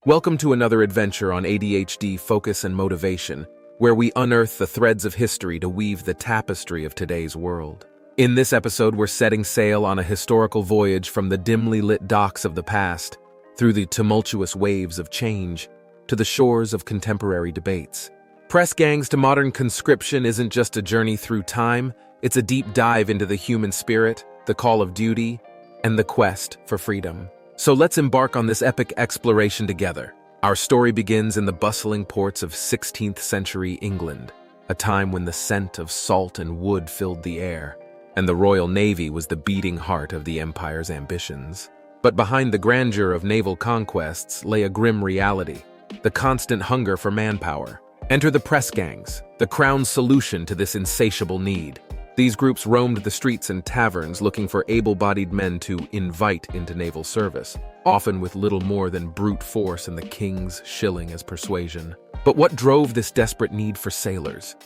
Welcome to another adventure on ADHD Focus and Motivation, where we unearth the threads of history to weave the tapestry of today's world. In this episode, we're setting sail on a historical voyage from the dimly lit docks of the past, through the tumultuous waves of change, to the shores of contemporary debates. Press gangs to modern conscription isn't just a journey through time, it's a deep dive into the human spirit, the call of duty, and the quest for freedom. So let's embark on this epic exploration together. Our story begins in the bustling ports of 16th century England, a time when the scent of salt and wood filled the air, and the Royal Navy was the beating heart of the empire's ambitions. But behind the grandeur of naval conquests lay a grim reality, the constant hunger for manpower. Enter the press gangs, the crown's solution to this insatiable need. These groups roamed the streets and taverns looking for able-bodied men to invite into naval service, often with little more than brute force and the king's shilling as persuasion. But what drove this desperate need for sailors?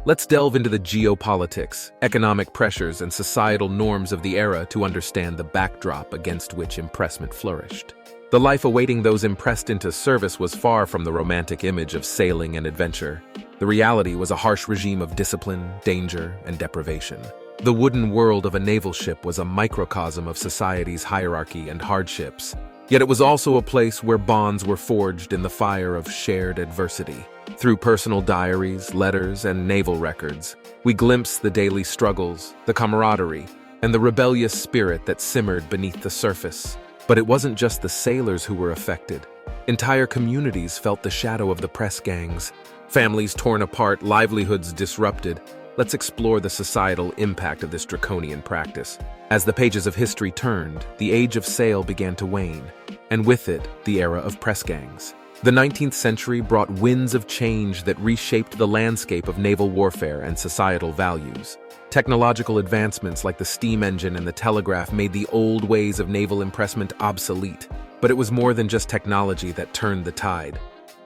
Let's delve into the geopolitics, economic pressures, and societal norms of the era to understand the backdrop against which impressment flourished. The life awaiting those impressed into service was far from the romantic image of sailing and adventure. The reality was a harsh regime of discipline, danger, and deprivation. The wooden world of a naval ship was a microcosm of society's hierarchy and hardships, yet it was also a place where bonds were forged in the fire of shared adversity. Through personal diaries, letters, and naval records, we glimpse the daily struggles, the camaraderie, and the rebellious spirit that simmered beneath the surface. But it wasn't just the sailors who were affected. Entire communities felt the shadow of the press gangs. Families torn apart, livelihoods disrupted. Let's explore the societal impact of this draconian practice. As the pages of history turned, the age of sail began to wane, and with it, the era of press gangs. The 19th century brought winds of change that reshaped the landscape of naval warfare and societal values. Technological advancements like the steam engine and the telegraph made the old ways of naval impressment obsolete. But it was more than just technology that turned the tide.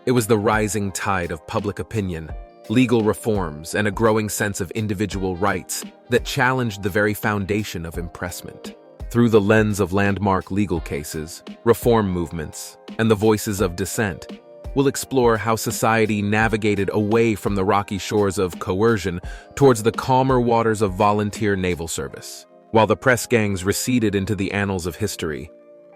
It was the rising tide of public opinion, legal reforms, and a growing sense of individual rights that challenged the very foundation of impressment. Through the lens of landmark legal cases, reform movements, and the voices of dissent, we'll explore how society navigated away from the rocky shores of coercion towards the calmer waters of volunteer naval service. While the press gangs receded into the annals of history,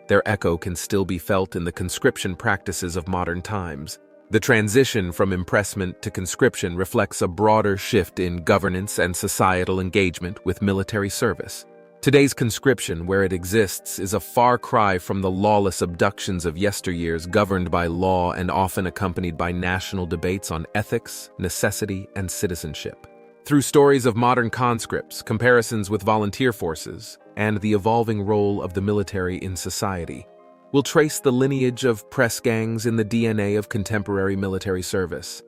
their echo can still be felt in the conscription practices of modern times. The transition from impressment to conscription reflects a broader shift in governance and societal engagement with military service. Today's conscription, where it exists, is a far cry from the lawless abductions of yesteryears governed by law and often accompanied by national debates on ethics, necessity, and citizenship. Through stories of modern conscripts, comparisons with volunteer forces, and the evolving role of the military in society, we'll trace the lineage of press gangs in the DNA of contemporary military service.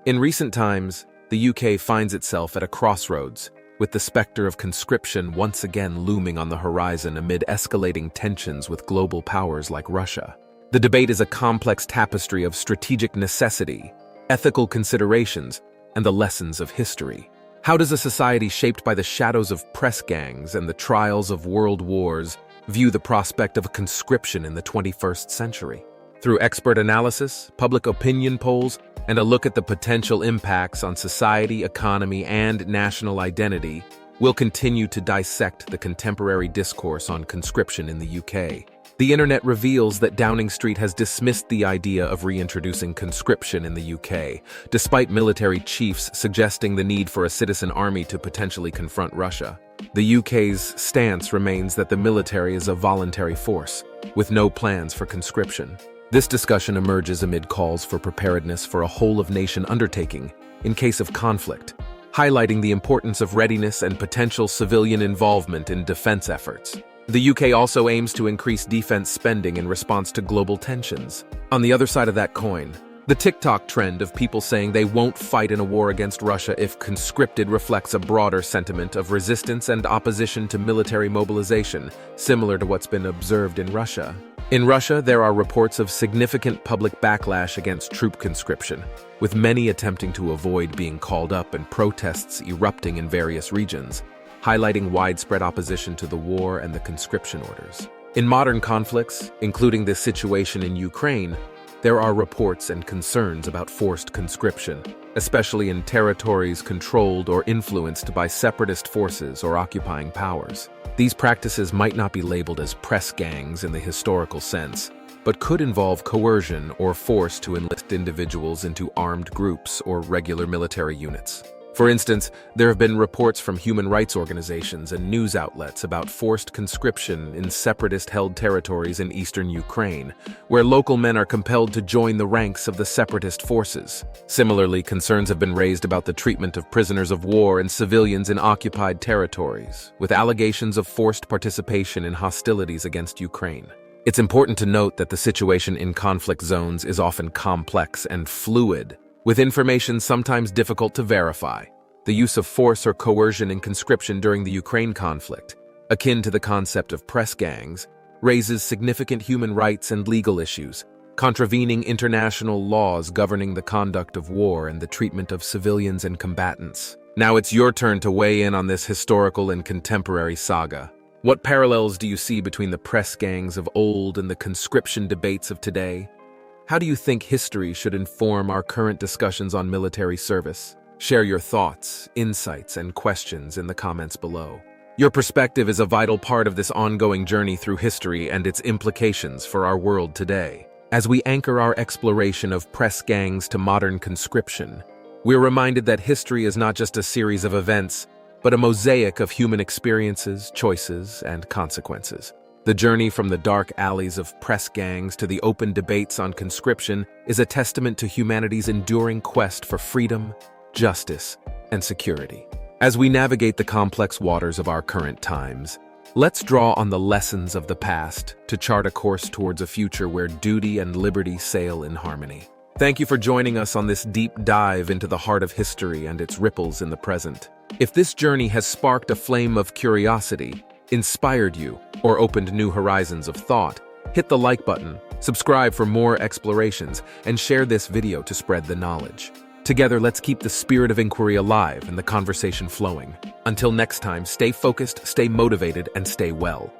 In recent times, the UK finds itself at a crossroads, with the specter of conscription once again looming on the horizon amid escalating tensions with global powers like Russia. The debate is a complex tapestry of strategic necessity, ethical considerations, and the lessons of history. How does a society shaped by the shadows of press gangs and the trials of world wars view the prospect of a conscription in the 21st century? Through expert analysis, public opinion polls, and a look at the potential impacts on society, economy, and national identity, we'll continue to dissect the contemporary discourse on conscription in the UK. The internet reveals that Downing Street has dismissed the idea of reintroducing conscription in the UK, despite military chiefs suggesting the need for a citizen army to potentially confront Russia. The UK's stance remains that the military is a voluntary force, with no plans for conscription. This discussion emerges amid calls for preparedness for a whole-of-nation undertaking in case of conflict, highlighting the importance of readiness and potential civilian involvement in defense efforts. The UK also aims to increase defense spending in response to global tensions. On the other side of that coin, the TikTok trend of people saying they won't fight in a war against Russia if conscripted reflects a broader sentiment of resistance and opposition to military mobilization, similar to what's been observed in Russia. In Russia, there are reports of significant public backlash against troop conscription, with many attempting to avoid being called up and protests erupting in various regions, highlighting widespread opposition to the war and the conscription orders. In modern conflicts, including this situation in Ukraine, there are reports and concerns about forced conscription, especially in territories controlled or influenced by separatist forces or occupying powers. These practices might not be labeled as press gangs in the historical sense, but could involve coercion or force to enlist individuals into armed groups or regular military units. For instance, there have been reports from human rights organizations and news outlets about forced conscription in separatist-held territories in eastern Ukraine, where local men are compelled to join the ranks of the separatist forces. Similarly, concerns have been raised about the treatment of prisoners of war and civilians in occupied territories, with allegations of forced participation in hostilities against Ukraine. It's important to note that the situation in conflict zones is often complex and fluid, with information sometimes difficult to verify. The use of force or coercion in conscription during the Ukraine conflict, akin to the concept of press gangs, raises significant human rights and legal issues, contravening international laws governing the conduct of war and the treatment of civilians and combatants. Now it's your turn to weigh in on this historical and contemporary saga. What parallels do you see between the press gangs of old and the conscription debates of today? How do you think history should inform our current discussions on military service? Share your thoughts, insights, and questions in the comments below. Your perspective is a vital part of this ongoing journey through history and its implications for our world today. As we anchor our exploration of press gangs to modern conscription, we're reminded that history is not just a series of events, but a mosaic of human experiences, choices, and consequences. The journey from the dark alleys of press gangs to the open debates on conscription is a testament to humanity's enduring quest for freedom, justice, and security. As we navigate the complex waters of our current times, let's draw on the lessons of the past to chart a course towards a future where duty and liberty sail in harmony. Thank you for joining us on this deep dive into the heart of history and its ripples in the present. If this journey has sparked a flame of curiosity, inspired you, or opened new horizons of thought, hit the like button, subscribe for more explorations, and share this video to spread the knowledge. Together, let's keep the spirit of inquiry alive and the conversation flowing. Until next time, stay focused, stay motivated, and stay well.